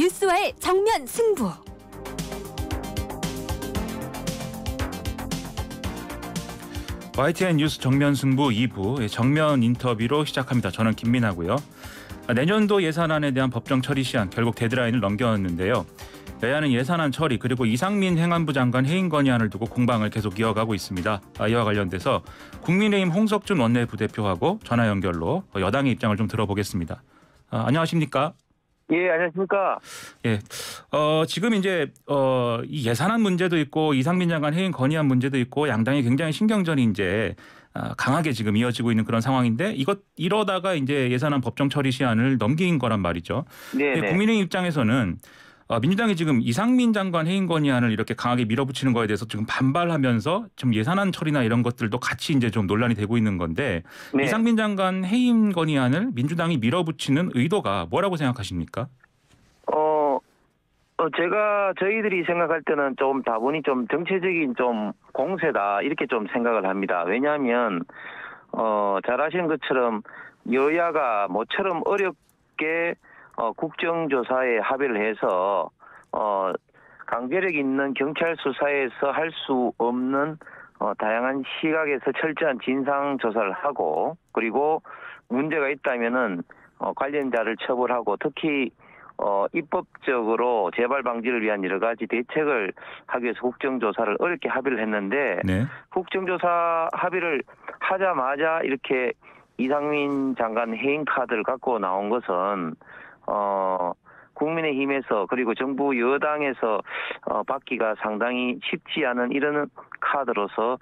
뉴스와의 정면 승부. YTN 뉴스 정면 승부 2부 정면 인터뷰로 시작합니다. 저는 김민하고요. 내년도 예산안에 대한 법정 처리 시한 결국 데드라인을 넘겼는데요. 여야는 예산안 처리 그리고 이상민 행안부 장관 해임 건의안을 두고 공방을 계속 이어가고 있습니다. 이와 관련돼서 국민의힘 홍석준 원내부대표하고 전화 연결로 여당의 입장을 좀 들어보겠습니다. 안녕하십니까? 예, 안녕하십니까? 예, 지금 이제 이 예산안 문제도 있고 이상민 장관 해임 건의안 문제도 있고 양당이 굉장히 신경전이 이제 강하게 지금 이어지고 있는 그런 상황인데 이러다가 이제 예산안 법정 처리 시한을 넘긴 거란 말이죠. 네. 국민의힘 입장에서는 민주당이 지금 이상민 장관 해임 건의안을 이렇게 강하게 밀어붙이는 거에 대해서 지금 반발하면서 지금 예산안 처리나 이런 것들도 같이 이제 좀 논란이 되고 있는 건데 네. 이상민 장관 해임 건의안을 민주당이 밀어붙이는 의도가 뭐라고 생각하십니까? 저희들이 생각할 때는 좀 다분히 좀 정치적인 좀 공세다 이렇게 좀 생각을 합니다. 왜냐하면 잘 아시는 것처럼 여야가 모처럼 어렵게 국정조사에 합의를 해서 강제력 있는 경찰 수사에서 할 수 없는 다양한 시각에서 철저한 진상 조사를 하고 그리고 문제가 있다면은 관련자를 처벌하고 특히 입법적으로 재발 방지를 위한 여러 가지 대책을 하기 위해서 국정조사를 어렵게 합의를 했는데 네. 국정조사 합의를 하자마자 이렇게 이상민 장관 해임 카드를 갖고 나온 것은 국민의힘에서 그리고 정부 여당에서 받기가 상당히 쉽지 않은 이런 카드로서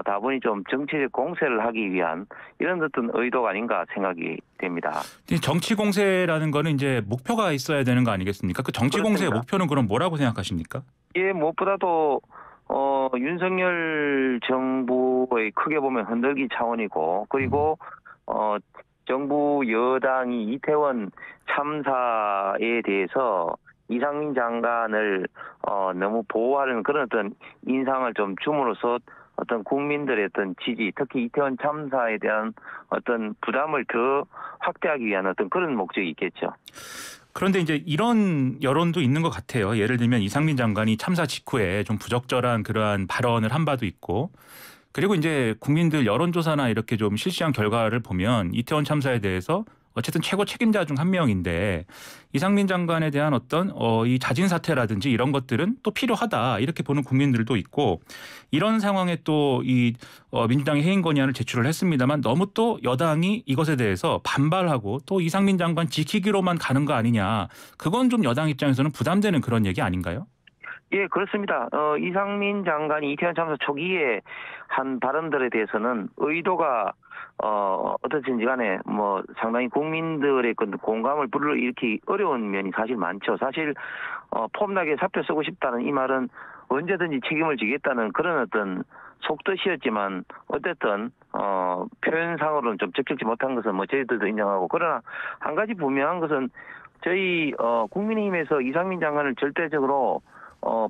다분히 좀 정치적 공세를 하기 위한 이런 어떤 의도가 아닌가 생각이 됩니다. 정치 공세라는 거는 이제 목표가 있어야 되는 거 아니겠습니까? 그 정치 공세의 목표는 그럼 뭐라고 생각하십니까? 예, 무엇보다도 윤석열 정부의 크게 보면 흔들기 차원이고 그리고 정부 여당이 이태원 참사에 대해서 이상민 장관을 너무 보호하는 그런 어떤 인상을 좀 줌으로써 어떤 국민들의 어떤 지지, 특히 이태원 참사에 대한 어떤 부담을 더 확대하기 위한 어떤 그런 목적이 있겠죠. 그런데 이제 이런 여론도 있는 것 같아요. 예를 들면 이상민 장관이 참사 직후에 좀 부적절한 그러한 발언을 한 바도 있고 그리고 이제 국민들 여론조사나 이렇게 좀 실시한 결과를 보면 이태원 참사에 대해서 어쨌든 최고 책임자 중 한 명인데 이상민 장관에 대한 어떤 이 자진 사퇴라든지 이런 것들은 또 필요하다 이렇게 보는 국민들도 있고 이런 상황에 또 이 민주당이 해임 건의안을 제출을 했습니다만 너무 또 여당이 이것에 대해서 반발하고 또 이상민 장관 지키기로만 가는 거 아니냐 그건 좀 여당 입장에서는 부담되는 그런 얘기 아닌가요? 예, 그렇습니다. 이상민 장관이 이태원 참사 초기에 한 발언들에 대해서는 의도가 어떻든지 간에 뭐 상당히 국민들의 공감을 불러일으키기 어려운 면이 사실 많죠. 사실 폼나게 사표 쓰고 싶다는 이 말은 언제든지 책임을 지겠다는 그런 어떤 속뜻이었지만 어쨌든 표현상으로는 좀 적절치 못한 것은 뭐 저희들도 인정하고 그러나 한 가지 분명한 것은 저희 국민의힘에서 이상민 장관을 절대적으로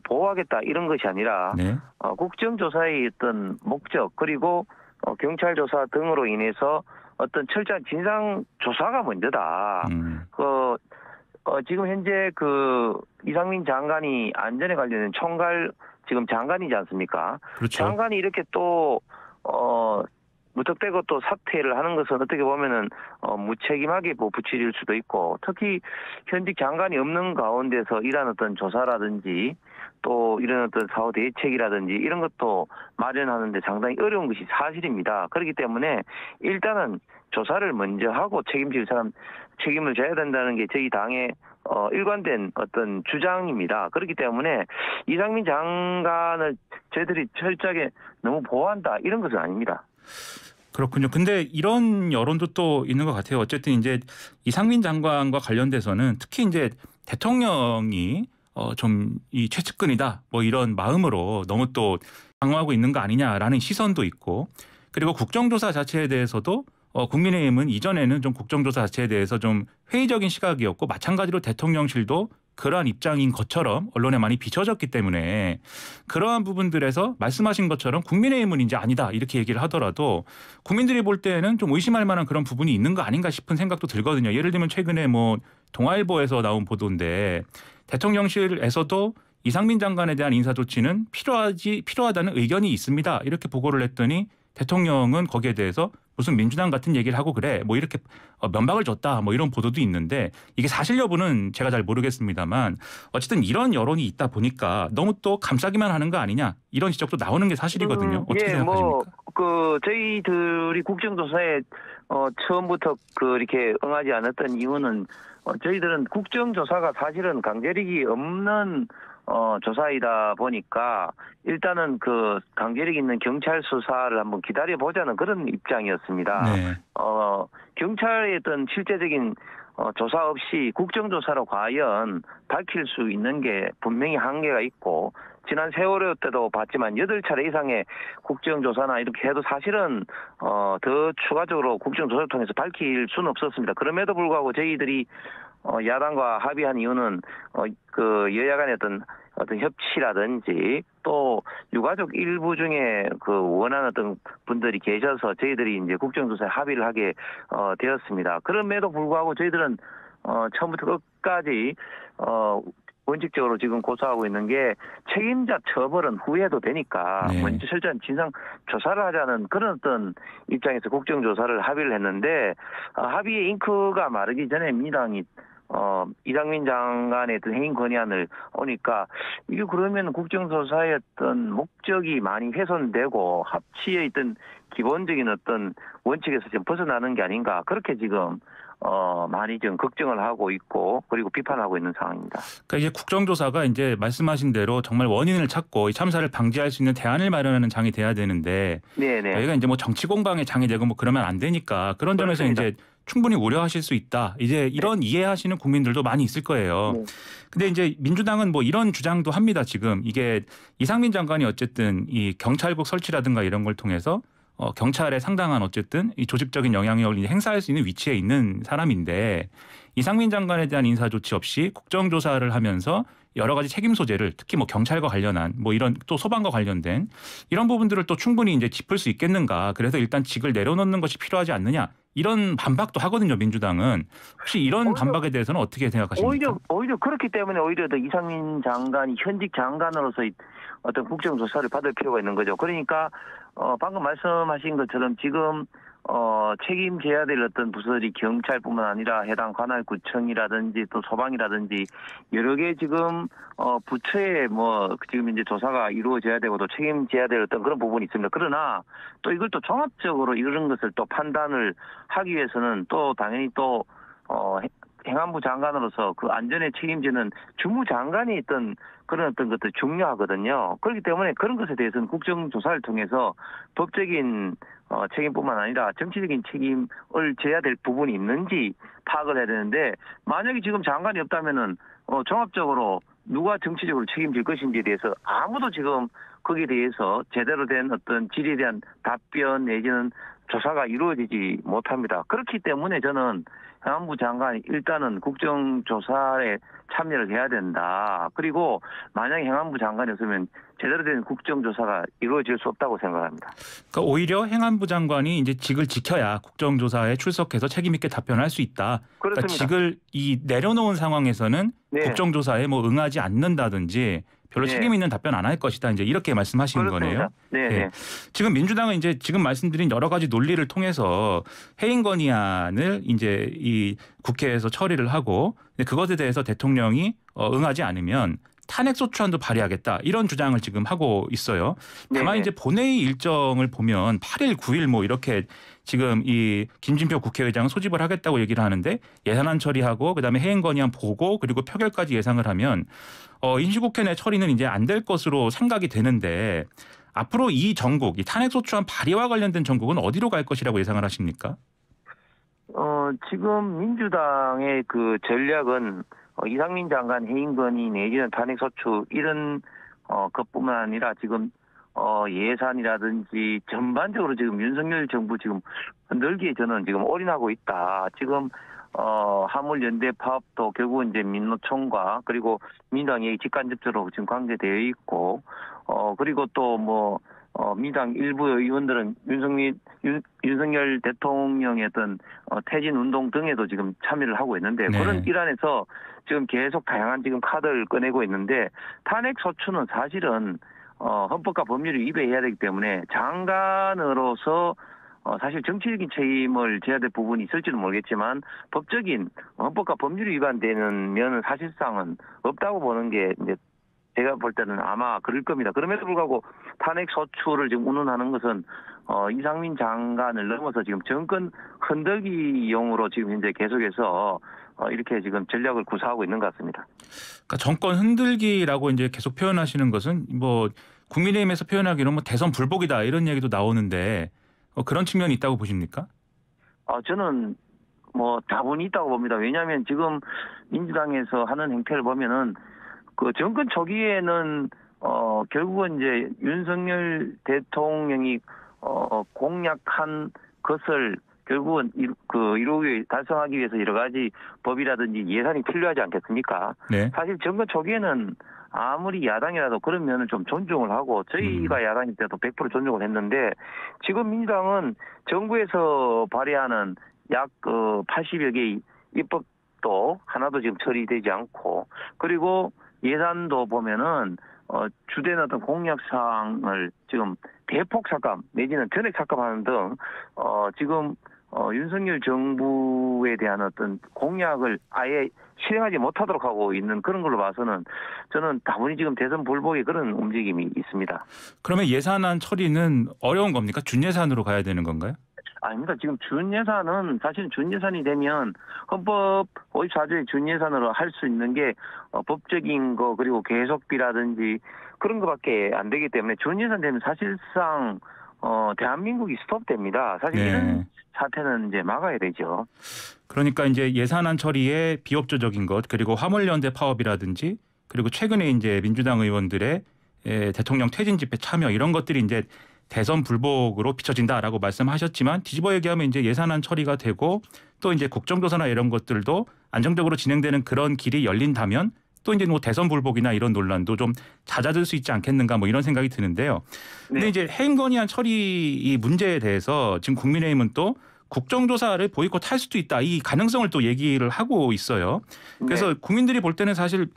보호하겠다 이런 것이 아니라 네. 국정조사의 어떤 목적 그리고 경찰 조사 등으로 인해서 어떤 철저한 진상 조사가 먼저다. 지금 현재 그 이상민 장관이 안전에 관련된 총괄 지금 장관이지 않습니까? 그렇죠. 장관이 이렇게 또 무턱대고 또 사퇴를 하는 것은 어떻게 보면은 무책임하게 붙여질 수도 있고 특히 현직 장관이 없는 가운데서 이러한 어떤 조사라든지 또 이런 어떤 사후 대책이라든지 이런 것도 마련하는데 상당히 어려운 것이 사실입니다. 그렇기 때문에 일단은 조사를 먼저 하고 책임질 사람 책임을 져야 된다는 게 저희 당의 일관된 어떤 주장입니다. 그렇기 때문에 이상민 장관을 저희들이 철저하게 너무 보호한다 이런 것은 아닙니다. 그렇군요. 근데 이런 여론도 또 있는 것 같아요. 어쨌든 이제 이상민 장관과 관련돼서는 특히 이제 대통령이 좀 이 최측근이다 뭐 이런 마음으로 너무 또 방어하고 있는 거 아니냐라는 시선도 있고 그리고 국정조사 자체에 대해서도 국민의힘은 이전에는 좀 국정조사 자체에 대해서 좀 회의적인 시각이었고 마찬가지로 대통령실도 그러한 입장인 것처럼 언론에 많이 비춰졌기 때문에 그러한 부분들에서 말씀하신 것처럼 국민의힘은 이제 아니다 이렇게 얘기를 하더라도 국민들이 볼 때에는 좀 의심할 만한 그런 부분이 있는 거 아닌가 싶은 생각도 들거든요. 예를 들면 최근에 뭐 동아일보에서 나온 보도인데 대통령실에서도 이상민 장관에 대한 인사 조치는 필요하다는 의견이 있습니다. 이렇게 보고를 했더니 대통령은 거기에 대해서 무슨 민주당 같은 얘기를 하고 그래 뭐 이렇게 면박을 줬다 뭐 이런 보도도 있는데 이게 사실 여부는 제가 잘 모르겠습니다만 어쨌든 이런 여론이 있다 보니까 너무 또 감싸기만 하는 거 아니냐 이런 지적도 나오는 게 사실이거든요. 어떻게 생각하십니까? 저희들이 국정조사에 처음부터 이렇게 응하지 않았던 이유는 저희들은 국정조사가 사실은 강제력이 없는 조사이다 보니까 일단은 그 강제력 있는 경찰 수사를 한번 기다려보자는 그런 입장이었습니다. 네. 경찰의 어떤 실제적인 조사 없이 국정조사로 과연 밝힐 수 있는 게 분명히 한계가 있고 지난 세월호 때도 봤지만 8차례 이상의 국정조사나 이렇게 해도 사실은 더 추가적으로 국정조사를 통해서 밝힐 수는 없었습니다. 그럼에도 불구하고 저희들이 야당과 합의한 이유는 그 여야 간의 어떤 협치라든지 또 유가족 일부 중에 그 원하는 어떤 분들이 계셔서 저희들이 이제 국정조사에 합의를 하게 되었습니다. 그럼에도 불구하고 저희들은 처음부터 끝까지 원칙적으로 지금 고소하고 있는 게 책임자 처벌은 후에도 되니까 네. 먼저 철저한 진상 조사를 하자는 그런 어떤 입장에서 국정조사를 합의를 했는데 합의의 잉크가 마르기 전에 민주당이 이상민 장관의 어떤 해임 건의안을 오니까 이게 그러면 국정조사의 어떤 목적이 많이 훼손되고 합치에 있던 기본적인 어떤 원칙에서 좀 벗어나는 게 아닌가 그렇게 지금 많이 좀 걱정을 하고 있고 그리고 비판하고 있는 상황입니다. 그러니까 이제 국정조사가 이제 말씀하신 대로 정말 원인을 찾고 이 참사를 방지할 수 있는 대안을 마련하는 장이 돼야 되는데 네네. 여기가 이제 뭐 정치 공방의 장이 되고 뭐 그러면 안 되니까 그런 점에서 그렇습니다. 이제 충분히 우려하실 수 있다. 이제 이런 이해하시는 국민들도 많이 있을 거예요. 네. 근데 이제 민주당은 뭐 이런 주장도 합니다. 지금 이게 이상민 장관이 어쨌든 이 경찰국 설치라든가 이런 걸 통해서 경찰에 상당한 어쨌든 이 조직적인 영향력을 행사할 수 있는 위치에 있는 사람인데 이상민 장관에 대한 인사 조치 없이 국정조사를 하면서 여러 가지 책임 소재를 특히 뭐 경찰과 관련한 뭐 이런 또 소방과 관련된 이런 부분들을 또 충분히 이제 짚을 수 있겠는가. 그래서 일단 직을 내려놓는 것이 필요하지 않느냐. 이런 반박도 하거든요. 민주당은. 혹시 이런 반박에 대해서는 어떻게 생각하십니까? 오히려 그렇기 때문에 오히려 더 이상민 장관이 현직 장관으로서 어떤 국정조사를 받을 필요가 있는 거죠. 그러니까 방금 말씀하신 것처럼 지금 책임져야 될 어떤 부서들이 경찰뿐만 아니라 해당 관할구청이라든지 또 소방이라든지 여러 개 지금 부처에 뭐 지금 이제 조사가 이루어져야 되고 또 책임져야 될 어떤 그런 부분이 있습니다. 그러나 또 이걸 또 종합적으로 이런 것을 또 판단을 하기 위해서는 또 당연히 또 행안부 장관으로서 그 안전에 책임지는 주무장관이 있던 그런 어떤 것도 중요하거든요. 그렇기 때문에 그런 것에 대해서는 국정조사를 통해서 법적인 책임뿐만 아니라 정치적인 책임을 져야 될 부분이 있는지 파악을 해야 되는데 만약에 지금 장관이 없다면은 종합적으로 누가 정치적으로 책임질 것인지에 대해서 아무도 지금 거기에 대해서 제대로 된 어떤 질에 대한 답변 내지는 조사가 이루어지지 못합니다. 그렇기 때문에 저는 행안부 장관이 일단은 국정조사에 참여를 해야 된다. 그리고 만약에 행안부 장관이 없으면 제대로 된 국정조사가 이루어질 수 없다고 생각합니다. 그러니까 오히려 행안부 장관이 이제 직을 지켜야 국정조사에 출석해서 책임 있게 답변할 수 있다. 그러니까 직을 내려놓은 상황에서는 네. 국정조사에 뭐 응하지 않는다든지 별로 네. 책임 있는 답변 안 할 것이다. 이제 이렇게 말씀하시는 거네요. 네. 네. 지금 민주당은 이제 지금 말씀드린 여러 가지 논리를 통해서 해임 건의안을 이제 이 국회에서 처리를 하고 그것에 대해서 대통령이 응하지 않으면 탄핵 소추안도 발의하겠다 이런 주장을 지금 하고 있어요. 다만 네네. 이제 본회의 일정을 보면 8일, 9일 뭐 이렇게 지금 이 김진표 국회의장은 소집을 하겠다고 얘기를 하는데 예산안 처리하고 그다음에 해임 건의안 보고 그리고 표결까지 예상을 하면 임시국회 내 처리는 이제 안 될 것으로 생각이 되는데 앞으로 이 전국, 이 탄핵 소추안 발의와 관련된 전국은 어디로 갈 것이라고 예상을 하십니까? 지금 민주당의 그 전략은 이상민 장관 해임 건의 내지는 탄핵 소추 이런 것뿐만 아니라 지금 예산이라든지 전반적으로 지금 윤석열 정부 지금 흔들기에 저는 지금 올인하고 있다. 지금 화물연대 파업도 결국은 이제 민노총과 그리고 민주당이 직간접적으로 지금 관계되어 있고 그리고 또 뭐 민주당 일부 의원들은 윤석열 대통령의 어떤 퇴진 운동 등에도 지금 참여를 하고 있는데 네. 그런 일환에서 지금 계속 다양한 지금 카드를 꺼내고 있는데 탄핵 소추는 사실은 헌법과 법률을 위배해야 되기 때문에 장관으로서 사실 정치적인 책임을 져야 될 부분이 있을지는 모르겠지만 법적인 헌법과 법률이 위반되는 면은 사실상은 없다고 보는 게 이제 제가 볼 때는 아마 그럴 겁니다. 그럼에도 불구하고 탄핵 소추를 지금 운운하는 것은 이상민 장관을 넘어서 지금 정권 흔들기용으로 지금 현재 계속해서 이렇게 지금 전략을 구사하고 있는 것 같습니다. 그러니까 정권 흔들기라고 이제 계속 표현하시는 것은 뭐 국민의힘에서 표현하기로는 뭐 대선 불복이다 이런 얘기도 나오는데 그런 측면이 있다고 보십니까? 저는 뭐 다분히 있다고 봅니다. 왜냐하면 지금 민주당에서 하는 행태를 보면은 그 정권 초기에는 결국은 이제 윤석열 대통령이 공약한 것을 결국은 달성하기 위해서 여러 가지 법이라든지 예산이 필요하지 않겠습니까? 네. 사실 정권 초기에는 아무리 야당이라도 그런 면을 좀 존중을 하고 저희가 야당일 때도 100% 존중을 했는데 지금 민주당은 정부에서 발의하는 약 80여 개의 입법도 하나도 지금 처리되지 않고 그리고 예산도 보면은 주된 어떤 공약 사항을 지금 대폭 삭감 내지는 전액 삭감하는 등 지금 윤석열 정부에 대한 어떤 공약을 아예 실행하지 못하도록 하고 있는 그런 걸로 봐서는 저는 다분히 지금 대선 불복의 그런 움직임이 있습니다. 그러면 예산안 처리는 어려운 겁니까? 준예산으로 가야 되는 건가요? 아닙니다. 지금 준예산은 사실 준예산이 되면 헌법 54조의 준예산으로 할 수 있는 게 법적인 거 그리고 계속비라든지 그런 거밖에 안 되기 때문에 준예산 되면 사실상 대한민국이 스톱됩니다. 사실 네. 이런 사태는 이제 막아야 되죠. 그러니까 이제 예산안 처리에 비협조적인 것 그리고 화물연대 파업이라든지 그리고 최근에 이제 민주당 의원들의 대통령 퇴진 집회 참여 이런 것들이 이제 대선 불복으로 비춰진다라고 말씀하셨지만 뒤집어 얘기하면 이제 예산안 처리가 되고 또 이제 국정조사나 이런 것들도 안정적으로 진행되는 그런 길이 열린다면 또 이제 뭐 대선 불복이나 이런 논란도 좀 잦아들 수 있지 않겠는가 뭐 이런 생각이 드는데요. 근데 네. 이제 해임 건의안 처리 이 문제에 대해서 지금 국민의힘은 또 국정조사를 보이콧할 수도 있다. 이 가능성을 또 얘기를 하고 있어요. 그래서 네. 국민들이 볼 때는 사실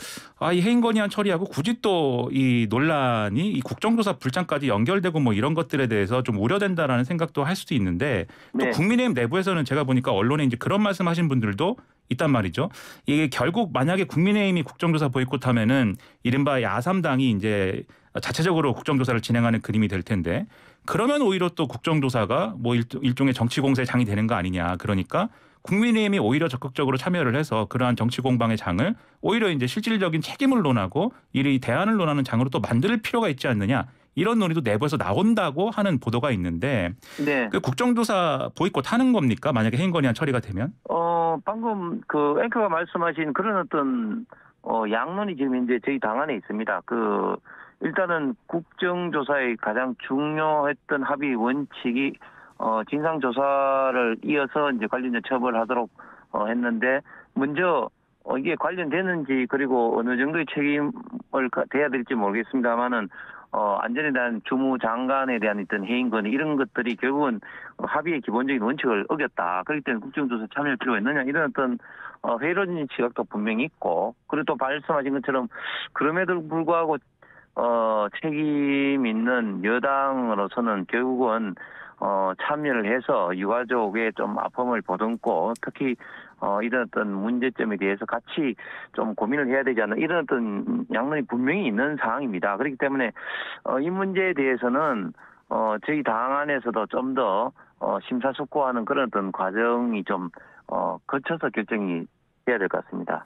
이 해임 건의안 처리하고 굳이 또 이 논란이 이 국정조사 불장까지 연결되고 뭐 이런 것들에 대해서 좀 우려된다라는 생각도 할 수도 있는데 또 네. 국민의힘 내부에서는 제가 보니까 언론에 이제 그런 말씀하신 분들도 있단 말이죠. 이게 결국 만약에 국민의힘이 국정조사 보이콧하면은 이른바 야삼당이 이제 자체적으로 국정조사를 진행하는 그림이 될 텐데 그러면 오히려 또 국정조사가 뭐 일종의 정치 공세의 장이 되는 거 아니냐. 그러니까 국민의힘이 오히려 적극적으로 참여를 해서 그러한 정치 공방의 장을 오히려 이제 실질적인 책임을 논하고 이 대안을 논하는 장으로 또 만들 필요가 있지 않느냐. 이런 논의도 내부에서 나온다고 하는 보도가 있는데 네. 그 국정조사 보이콧하는 겁니까? 만약에 해임 건의안 처리가 되면? 방금 그 앵커가 말씀하신 그런 어떤 양론이 지금 이제 저희 당 안에 있습니다. 일단은 국정조사의 가장 중요했던 합의 원칙이 진상조사를 이어서 이제 관련자 처벌하도록 했는데 먼저 이게 관련되는지 그리고 어느 정도의 책임을 돼야 될지 모르겠습니다만은 안전에 대한 주무장관에 대한 어떤 해임 건의 이런 것들이 결국은 합의의 기본적인 원칙을 어겼다. 그렇기 때문에 국정조사 참여할 필요가 있느냐 이런 어떤 회의론적인 시각도 분명히 있고 그리고 또 말씀하신 것처럼 그럼에도 불구하고 책임 있는 여당으로서는 결국은 참여를 해서 유가족의 좀 아픔을 보듬고 특히 이런 어떤 문제점에 대해서 같이 좀 고민을 해야 되지 않나 이런 어떤 양론이 분명히 있는 상황입니다. 그렇기 때문에 이 문제에 대해서는 저희 당 안에서도 좀 더 심사숙고하는 그런 어떤 과정이 좀 거쳐서 결정이 돼야 될 것 같습니다.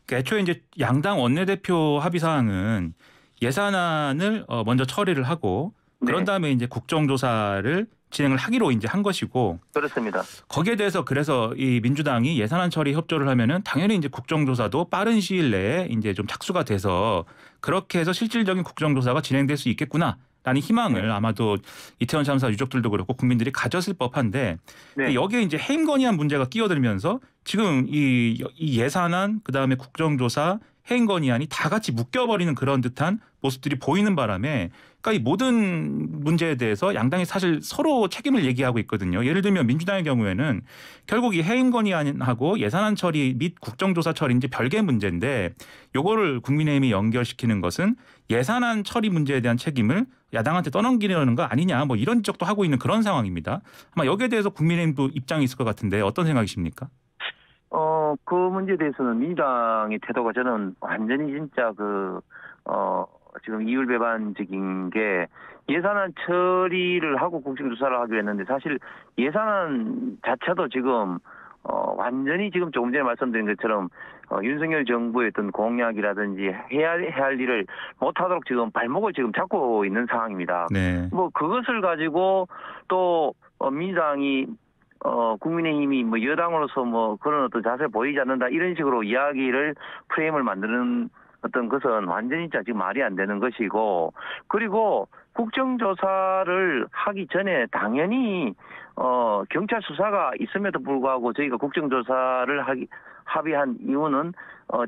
그러니까 애초에 이제 양당 원내대표 합의 사항은 예산안을 먼저 처리를 하고 그런 네. 다음에 이제 국정조사를 진행을 하기로 이제 한 것이고 그렇습니다. 거기에 대해서 그래서 이 민주당이 예산안 처리 협조를 하면은 당연히 이제 국정조사도 빠른 시일 내에 이제 좀 착수가 돼서 그렇게 해서 실질적인 국정조사가 진행될 수 있겠구나라는 희망을 아마도 이태원 참사 유족들도 그렇고 국민들이 가졌을 법한데 네. 여기에 이제 해임 건의안 문제가 끼어들면서 지금 이 예산안 그다음에 국정조사 해임 건의안이 다 같이 묶여버리는 그런 듯한 모습들이 보이는 바람에 그러니까 이 모든 문제에 대해서 양당이 사실 서로 책임을 얘기하고 있거든요. 예를 들면 민주당의 경우에는 결국 이 해임 건의안하고 예산안 처리 및 국정조사 처리 이제 별개 문제인데 요거를 국민의힘이 연결시키는 것은 예산안 처리 문제에 대한 책임을 야당한테 떠넘기려는 거 아니냐 뭐 이런 지적도 하고 있는 그런 상황입니다. 아마 여기에 대해서 국민의힘도 입장이 있을 것 같은데 어떤 생각이십니까? 그 문제에 대해서는 민주당의 태도가 저는 완전히 진짜 지금 이율배반적인 게 예산안 처리를 하고 국정조사를 하기로 했는데 사실 예산안 자체도 지금 완전히 지금 조금 전에 말씀드린 것처럼 윤석열 정부의 어떤 공약이라든지 해야 할 일을 못하도록 지금 발목을 지금 잡고 있는 상황입니다. 네. 뭐 그것을 가지고 또 민주당이 국민의힘이 뭐 여당으로서 뭐 그런 어떤 자세를 보이지 않는다 이런 식으로 이야기를 프레임을 만드는 어떤 것은 완전히 진짜 지금 말이 안 되는 것이고 그리고 국정조사를 하기 전에 당연히 경찰 수사가 있음에도 불구하고 저희가 국정조사를 합의한 이유는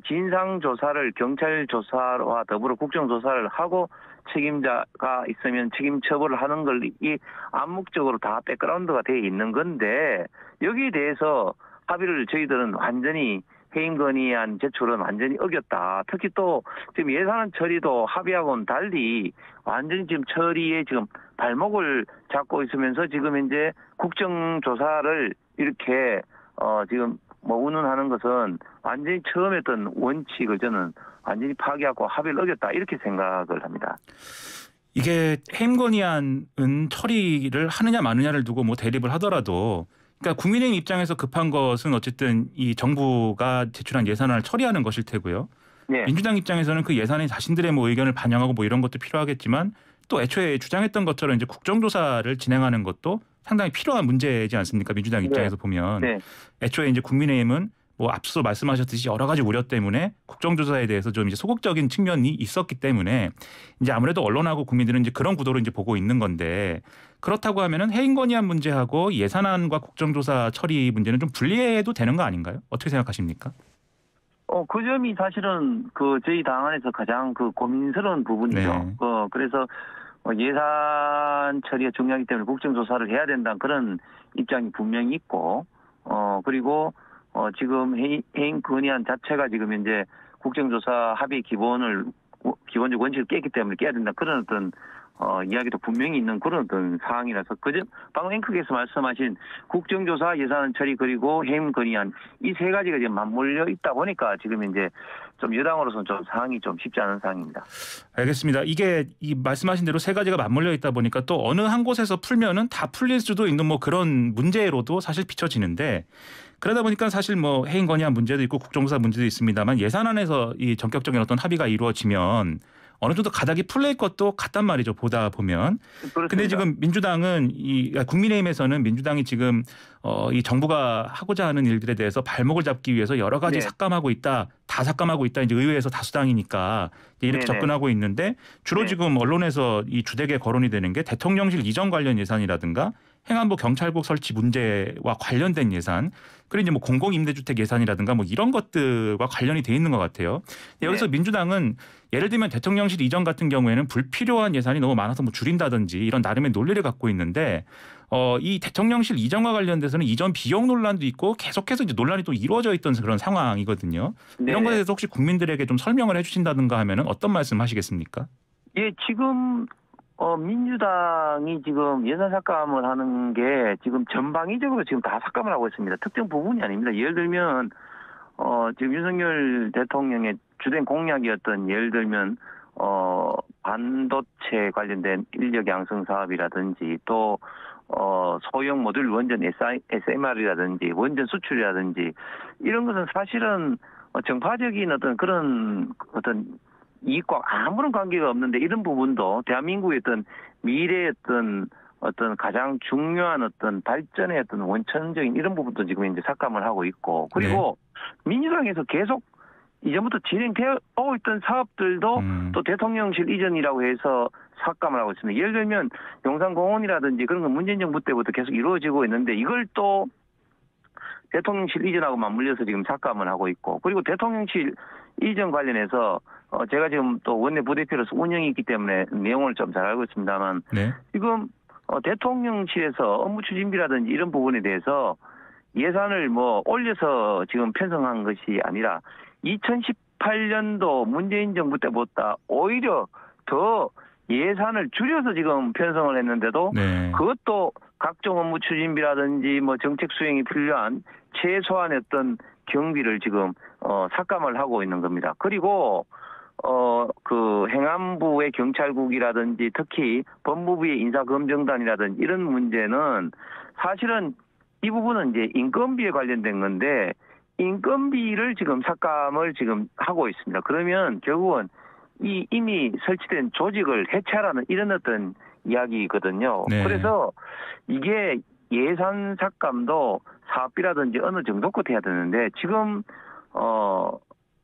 진상조사를 경찰 조사와 더불어 국정조사를 하고 책임자가 있으면 책임 처벌을 하는 걸 이 암묵적으로 다 백그라운드가 되어 있는 건데 여기에 대해서 합의를 저희들은 완전히 해임 건의안 제출은 완전히 어겼다. 특히 또 지금 예산안 처리도 합의하고는 달리 완전히 지금 처리에 지금 발목을 잡고 있으면서 지금 이제 국정조사를 이렇게 지금 뭐 운운하는 것은 완전히 처음 했던 원칙을 저는 완전히 파기하고 합의를 어겼다 이렇게 생각을 합니다. 이게 해임 건의안은 처리를 하느냐 마느냐를 두고 뭐 대립을 하더라도 그러니까 국민의힘 입장에서 급한 것은 어쨌든 이 정부가 제출한 예산안을 처리하는 것일 테고요. 네. 민주당 입장에서는 그 예산에 자신들의 뭐 의견을 반영하고 뭐 이런 것도 필요하겠지만 또 애초에 주장했던 것처럼 이제 국정조사를 진행하는 것도 상당히 필요한 문제이지 않습니까? 민주당 입장에서 보면 네. 애초에 이제 국민의힘은 뭐 앞서 말씀하셨듯이 여러 가지 우려 때문에 국정조사에 대해서 좀 이제 소극적인 측면이 있었기 때문에 이제 아무래도 언론하고 국민들은 이제 그런 구도로 이제 보고 있는 건데 그렇다고 하면은 해임 건의안 문제하고 예산안과 국정조사 처리 문제는 좀 분리해도 되는 거 아닌가요? 어떻게 생각하십니까? 그 점이 사실은 저희 당 안에서 가장 고민스러운 부분이죠. 네. 그래서 예산 처리가 중요하기 때문에 국정조사를 해야 된다는 그런 입장이 분명히 있고, 그리고 지금 해임 건의안 자체가 지금 이제 국정조사 합의 기본적 원칙을 깼기 때문에 깨야 된다 그런 어떤 이야기도 분명히 있는 그런 어떤 상황이라서 방금 앵커께서 말씀하신 국정조사 예산 처리 그리고 해임 건의안 이 세 가지가 지금 맞물려 있다 보니까 지금 이제 좀 여당으로서는 좀 상황이 좀 쉽지 않은 상황입니다. 알겠습니다. 이게 이 말씀하신 대로 세 가지가 맞물려 있다 보니까 또 어느 한 곳에서 풀면은 다 풀릴 수도 있는 뭐 그런 문제로도 사실 비춰지는데 그러다 보니까 사실 뭐 해임 건의안 문제도 있고 국정조사 문제도 있습니다만 예산안에서 이 전격적인 어떤 합의가 이루어지면 어느 정도 가닥이 풀릴 것도 같단 말이죠. 보다 보면. 그런데 지금 민주당은 국민의힘에서는 민주당이 지금 이 정부가 하고자 하는 일들에 대해서 발목을 잡기 위해서 여러 가지 네. 삭감하고 있다. 다 삭감하고 있다. 이제 의회에서 다수당이니까 이렇게 네네. 접근하고 있는데 주로 네. 지금 언론에서 이 주되게 거론이 되는 게 대통령실 이전 관련 예산이라든가 행안부 경찰국 설치 문제와 관련된 예산 그리고 이제 뭐 공공임대주택 예산이라든가 뭐 이런 것들과 관련이 돼 있는 것 같아요. 여기서 민주당은 예를 들면 대통령실 이전 같은 경우에는 불필요한 예산이 너무 많아서 뭐 줄인다든지 이런 나름의 논리를 갖고 있는데 이 대통령실 이전과 관련돼서는 이전 비용 논란도 있고 계속해서 이제 논란이 또 이루어져 있던 그런 상황이거든요. 네. 이런 것에 대해서 혹시 국민들에게 좀 설명을 해주신다든가 하면은 어떤 말씀하시겠습니까? 예, 지금 민주당이 지금 예산 삭감을 하는 게 지금 전방위적으로 지금 다 삭감을 하고 있습니다. 특정 부분이 아닙니다. 예를 들면 지금 윤석열 대통령의 주된 공약이었던 예를 들면 반도체 관련된 인력 양성 사업이라든지 또 소형 모듈 원전 SMR이라든지 원전 수출이라든지 이런 것은 사실은 정파적인 그런 이익과 아무런 관계가 없는데 이런 부분도 대한민국의 미래의 가장 중요한 발전의 원천적인 이런 부분도 지금 이제 삭감을 하고 있고 그리고 민주당에서 계속 이전부터 진행되어 있던 사업들도 또 대통령실 이전이라고 해서 삭감을 하고 있습니다. 예를 들면 용산공원이라든지 그런 건 문재인 정부 때부터 계속 이루어지고 있는데 이걸 또 대통령실 이전하고 맞물려서 지금 삭감을 하고 있고 그리고 대통령실 이전 관련해서 제가 지금 또 원내 부대표로서 운영이 있기 때문에 내용을 좀 잘 알고 있습니다만 네. 지금 대통령실에서 업무 추진비라든지 이런 부분에 대해서 예산을 뭐 올려서 지금 편성한 것이 아니라 2018년도 문재인 정부 때보다 오히려 더 예산을 줄여서 지금 편성을 했는데도 네. 그것도 각종 업무 추진비라든지 뭐 정책 수행이 필요한 최소한의 어떤 경비를 지금 삭감을 하고 있는 겁니다. 그리고 그 행안부의 경찰국이라든지 특히 법무부의 인사검증단이라든지 이런 문제는 사실은 이 부분은 이제 인건비에 관련된 건데 인건비를 지금 삭감을 지금 하고 있습니다. 그러면 결국은 이 이미 설치된 조직을 해체하라는 이런 어떤 이야기거든요. 네. 그래서 이게 예산 삭감도 사업비라든지 어느 정도 껏 해야 되는데 지금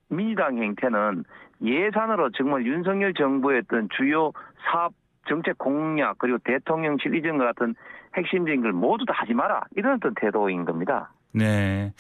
민주당 행태는 예산으로 정말 윤석열 정부의 어떤 주요 사업 정책 공약 그리고 대통령실 이전과 같은 핵심적인 걸 모두 다 하지 마라 이런 어떤 태도인 겁니다. 네.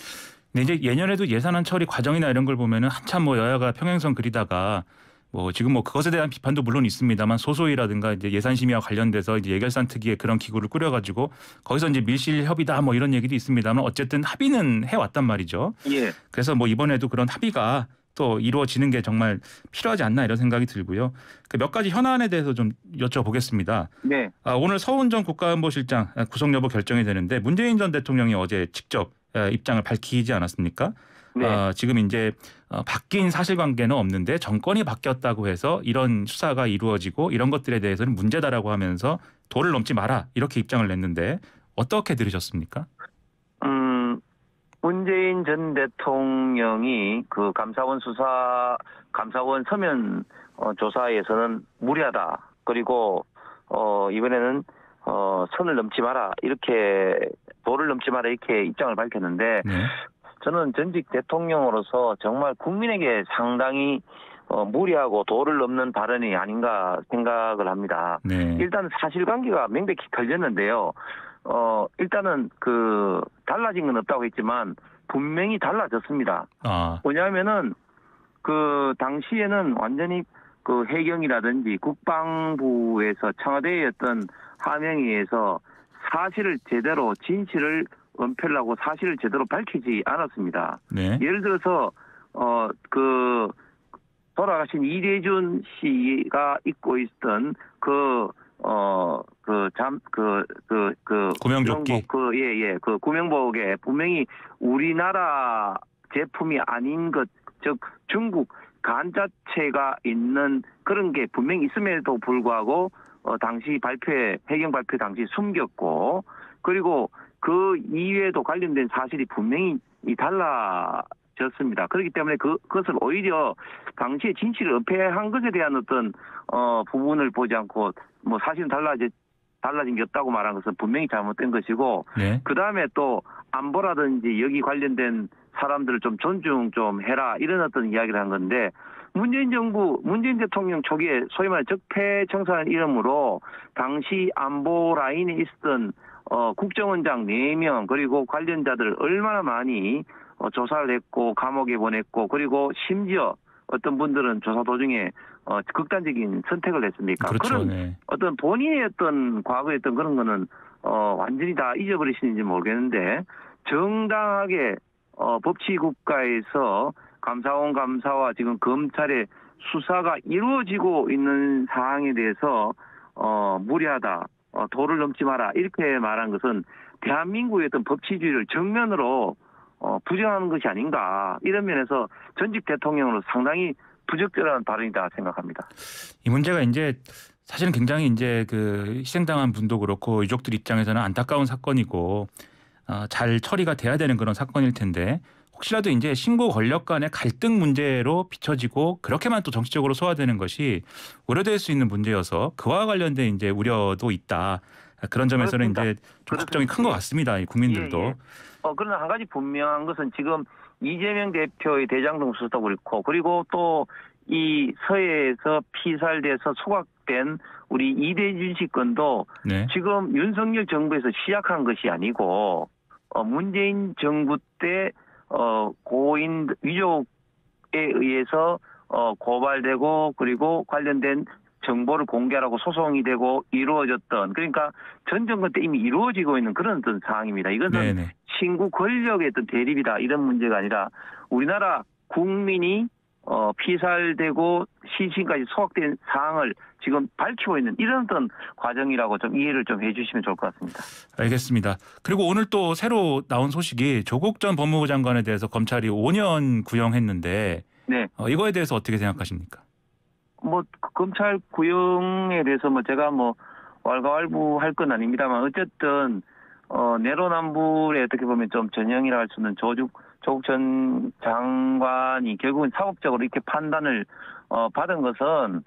근데 이제 예년에도 예산안 처리 과정이나 이런 걸 보면은 한참 뭐 여야가 평행선 그리다가 뭐 지금 뭐 그것에 대한 비판도 물론 있습니다만 소소위라든가 이제 예산심의와 관련돼서 이제 예결산 특위의 그런 기구를 꾸려가지고 거기서 이제 밀실 협의다 뭐 이런 얘기도 있습니다만 어쨌든 합의는 해왔단 말이죠. 예. 그래서 뭐 이번에도 그런 합의가 또 이루어지는 게 정말 필요하지 않나 이런 생각이 들고요. 그 몇 가지 현안에 대해서 좀 여쭤보겠습니다. 네. 오늘 서훈 전 국가안보실장 구속 여부 결정이 되는데 문재인 전 대통령이 어제 직접 입장을 밝히지 않았습니까? 네. 지금 이제 바뀐 사실관계는 없는데 정권이 바뀌었다고 해서 이런 수사가 이루어지고 이런 것들에 대해서는 문제다라고 하면서 도를 넘지 마라 이렇게 입장을 냈는데 어떻게 들으셨습니까? 문재인 전 대통령이 그 감사원 서면 조사에서는 무리하다. 그리고 이번에는 선을 넘지 마라 이렇게 도를 넘지 마라 이렇게 입장을 밝혔는데 네. 저는 전직 대통령으로서 정말 국민에게 상당히 무리하고 도를 넘는 발언이 아닌가 생각을 합니다. 네. 일단 사실관계가 명백히 걸렸는데요. 일단은 달라진 건 없다고 했지만 분명히 달라졌습니다. 왜냐하면은 그 당시에는 완전히 그 해경이라든지 국방부에서 청와대의 어떤 하명에 의해서 사실을 제대로 진실을 은폐하고 사실을 제대로 밝히지 않았습니다. 네. 예를 들어서 돌아가신 이대준 씨가 입고 있던 구명조끼. 그 구명복에 분명히 우리나라 제품이 아닌 것, 즉 중국 간자체가 있는 그런 게 분명히 있음에도 불구하고 당시 해경 발표 당시 숨겼고 그리고 그 이외에도 관련된 사실이 분명히 달라졌습니다. 그렇기 때문에 그것을 오히려 당시에 진실을 은폐한 것에 대한 어떤 부분을 보지 않고 뭐 사실은 달라진 게 없다고 말한 것은 분명히 잘못된 것이고 네. 그다음에 또 안보라든지 여기 관련된 사람들을 좀 존중 좀 해라 이런 어떤 이야기를 한 건데 문재인 대통령 초기에 소위 말해 적폐청산의 이름으로 당시 안보 라인에 있었던 국정원장 4명 그리고 관련자들을 얼마나 많이 조사를 했고 감옥에 보냈고 그리고 심지어 어떤 분들은 조사 도중에 극단적인 선택을 했습니까? 그렇죠. 그런 네. 어떤 본인의 어떤 과거에 어떤 그런 거는 완전히 다 잊어버리시는지 모르겠는데 정당하게 법치국가에서 감사원 감사와 지금 검찰의 수사가 이루어지고 있는 사항에 대해서 무리하다, 도를 넘지 마라 이렇게 말한 것은 대한민국의 어떤 법치주의를 정면으로 부정하는 것이 아닌가 이런 면에서 전직 대통령으로 상당히 부적절한 발언이다 생각합니다. 이 문제가 이제 사실은 굉장히 이제 그 희생당한 분도 그렇고 유족들 입장에서는 안타까운 사건이고 잘 처리가 돼야 되는 그런 사건일 텐데 혹시라도 이제 신고 권력 간의 갈등 문제로 비춰지고 그렇게만 또 정치적으로 소화되는 것이 우려될 수 있는 문제여서 그와 관련된 이제 우려도 있다. 그런 점에서는 그렇습니다. 이제 좀 걱정이 큰 것 같습니다. 이 국민들도. 예. 그러나 한 가지 분명한 것은 지금 이재명 대표의 대장동 수사도 그렇고 그리고 또 이 서해에서 피살돼서 소각된 우리 이대준 씨 건도 네. 지금 윤석열 정부에서 시작한 것이 아니고 문재인 정부 때 고인 유족 의해서 고발되고 그리고 관련된 정보를 공개하라고 소송이 되고 이루어졌던, 그러니까 전 정권 때 이미 이루어지고 있는 그런 어떤 상황입니다. 이것은 네네. 신구 권력의 어떤 대립이다 이런 문제가 아니라 우리나라 국민이 피살되고 시신까지 소각된 사항을 지금 밝히고 있는 이런 어떤 과정이라고 좀 이해를 좀 해주시면 좋을 것 같습니다. 알겠습니다. 그리고 오늘 또 새로 나온 소식이 조국 전 법무부 장관에 대해서 검찰이 5년 구형했는데 네. 이거에 대해서 어떻게 생각하십니까? 검찰 구형에 대해서 제가 왈가왈부할 건 아닙니다만 어쨌든 내로남불에 어떻게 보면 좀 전형이라 할 수 있는 조국 전 장관이 결국은 사법적으로 이렇게 판단을 받은 것은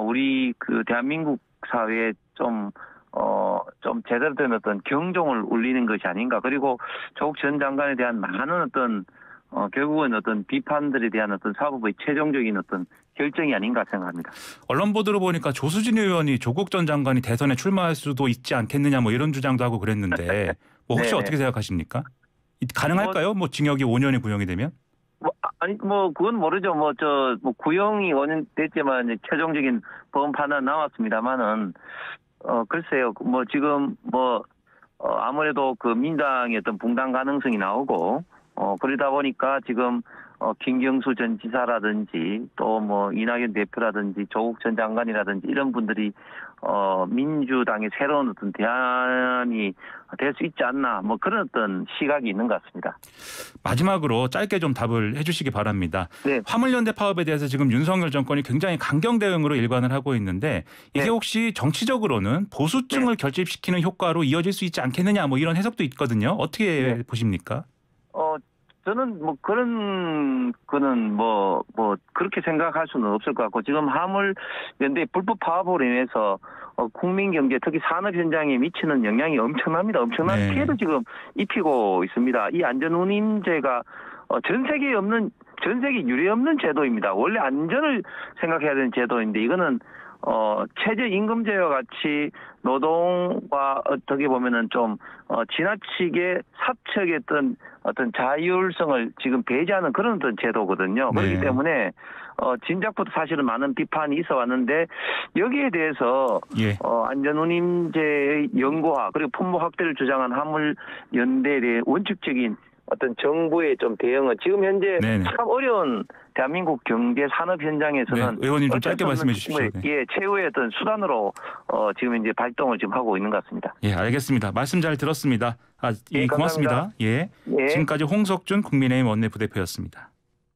우리 그 대한민국 사회에 좀 제대로 된 어떤 경종을 울리는 것이 아닌가. 그리고 조국 전 장관에 대한 많은 어떤 결국은 어떤 비판들에 대한 어떤 사법의 최종적인 어떤 결정이 아닌가 생각합니다. 언론 보도를 보니까 조수진 의원이 조국 전 장관이 대선에 출마할 수도 있지 않겠느냐 이런 주장도 하고 그랬는데 혹시 네네. 어떻게 생각하십니까? 가능할까요? 징역이 5년이 구형이 되면? 그건 모르죠. 구형이 5년 됐지만 이제 최종적인 법원 판단 나왔습니다만은 글쎄요. 지금 아무래도 그 민당의 어떤 붕당 가능성이 나오고 그러다 보니까 지금 김경수 전 지사라든지 또 이낙연 대표라든지 조국 전 장관이라든지 이런 분들이 민주당의 새로운 어떤 대안이 될 수 있지 않나 그런 어떤 시각이 있는 것 같습니다. 마지막으로 짧게 좀 답을 해주시기 바랍니다. 네. 화물연대 파업에 대해서 지금 윤석열 정권이 굉장히 강경 대응으로 일관을 하고 있는데 이게 네. 혹시 정치적으로는 보수층을 결집시키는 효과로 이어질 수 있지 않겠느냐 이런 해석도 있거든요. 어떻게 보십니까? 저는 그런 거는 그렇게 생각할 수는 없을 것 같고, 지금 화물연대 불법 파업으로 인해서 국민 경제, 특히 산업 현장에 미치는 영향이 엄청납니다. 엄청난 네. 피해도 지금 입히고 있습니다. 이 안전운임제가 전 세계에 유례 없는 제도입니다. 원래 안전을 생각해야 되는 제도인데 이거는 최저임금제와 같이 노동과 어떻게 보면은 좀 지나치게 사측의 어떤 자율성을 지금 배제하는 그런 어떤 제도거든요. 네. 그렇기 때문에 진작부터 사실은 많은 비판이 있어 왔는데 여기에 대해서 예. 안전운임제의 연구화 그리고 품목 확대를 주장한 화물연대에 대해 원칙적인 어떤 정부의 좀 대응은 지금 현재 네네. 참 어려운 대한민국 경제 산업 현장에서는 네, 의원님 좀 짧게 말씀해 주십시오. 네. 예, 최후의 어떤 수단으로 지금 이제 발동을 지금 하고 있는 것 같습니다. 예, 알겠습니다. 말씀 잘 들었습니다. 예, 고맙습니다. 예. 예. 지금까지 홍석준 국민의힘 원내부대표였습니다.